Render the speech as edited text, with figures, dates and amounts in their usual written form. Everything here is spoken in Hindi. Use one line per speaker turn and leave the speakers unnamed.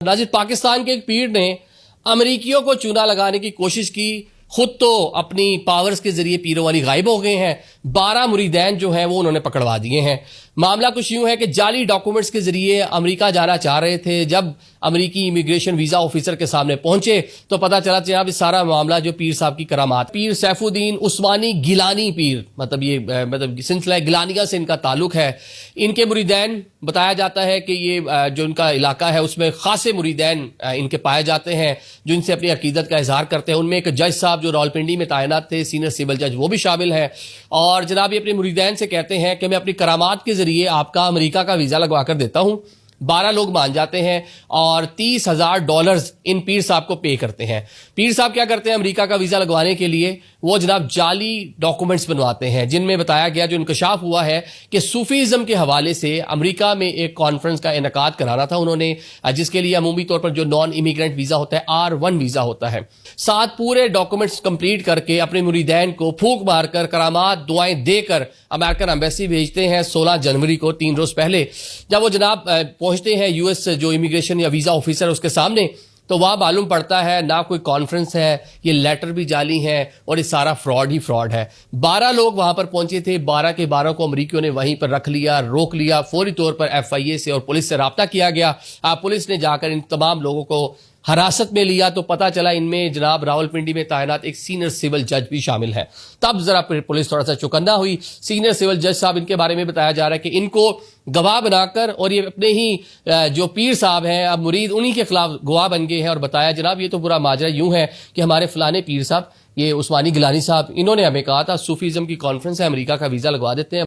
नाजिर, पाकिस्तान के एक पीर ने अमरीकियों को चूना लगाने की कोशिश की, खुद तो अपनी पावर्स के जरिए पीरों वाली गायब हो गए हैं। 12 मुरीदैन जो हैं वो उन्होंने पकड़वा दिए हैं। मामला कुछ यूं है कि जाली डॉक्यूमेंट्स के जरिए अमेरिका जाना चाह रहे थे। जब अमेरिकी इमिग्रेशन वीजा ऑफिसर के सामने पहुंचे तो पता चला जनाब ये सारा मामला जो पीर साहब की करामात, पीर सैफुद्दीन उस्मानी गिलानी पीर, मतलब सिलसिला गिलानिया से इनका ताल्लुक है। इनके मुरीदैन बताया जाता है कि ये जो इनका इलाका है उसमें खासे मुरीदैन इनके पाए जाते हैं जो इनसे अपनी अकीदत का इजहार करते हैं। उनमें एक जज साहब जो रावलपिंडी में तैनात थे, सीनियर सिविल जज, वो भी शामिल है। और जनाब ये अपने मुरीदैन से कहते हैं कि मैं अपनी करामात के जरिए आपका अमेरिका का वीजा लगवा कर देता हूं। 12 लोग मान जाते हैं और $30,000 इन पीर साहब को पे करते हैं। पीर साहब क्या करते हैं, अमेरिका का वीजा लगवाने के लिए वो जनाब जाली डॉक्यूमेंट्स बनवाते हैं जिनमें बताया गया, जो इंकशाफ हुआ है कि सूफीज़म के हवाले से अमेरिका में एक कॉन्फ्रेंस का इनेकाद कराना था उन्होंने, जिसके लिए अमूमी तौर पर जो नॉन इमिग्रेंट वीजा होता है R1 वीजा होता है। 7 पूरे डॉक्यूमेंट्स कंप्लीट करके अपने मुरीदैन को फूंक मारकर करामात दुआएं देकर अमेरिकन एम्बेसी भेजते हैं 16 जनवरी को, 3 रोज पहले। जब वो जनाब पहुंचते हैं यूएस जो इमिग्रेशन या वीजा ऑफिसर उसके सामने, तो वहां मालूम पड़ता है ना कोई कॉन्फ्रेंस है, ये लेटर भी जाली है और ये सारा फ्रॉड ही फ्रॉड है। 12 लोग वहां पर पहुंचे थे, 12 के 12 को अमरीकियों ने वहीं पर रख लिया, रोक लिया। फौरी तौर पर FIA से और पुलिस से राब्ता किया गया। पुलिस ने जाकर इन तमाम लोगों को हिरासत में लिया तो पता चला इनमें जनाब रावलपिंडी में तैनात एक सीनियर सिविल जज भी शामिल है। तब जरा पुलिस थोड़ा सा चौकन्ना हुई। सीनियर सिविल जज साहब, इनके बारे में बताया जा रहा है कि इनको गवाह बनाकर, और ये अपने ही जो पीर साहब हैं अब मुरीद, उन्हीं के खिलाफ गवाह बन गए हैं और बताया जनाब ये तो पूरा माजरा यूं है कि हमारे फलाने पीर साहब, ये उस्मानी गिलानी साहब, इन्होंने हमें कहा था सूफीज़म की कॉन्फ्रेंस है, अमेरिका का वीजा लगवा देते हैं।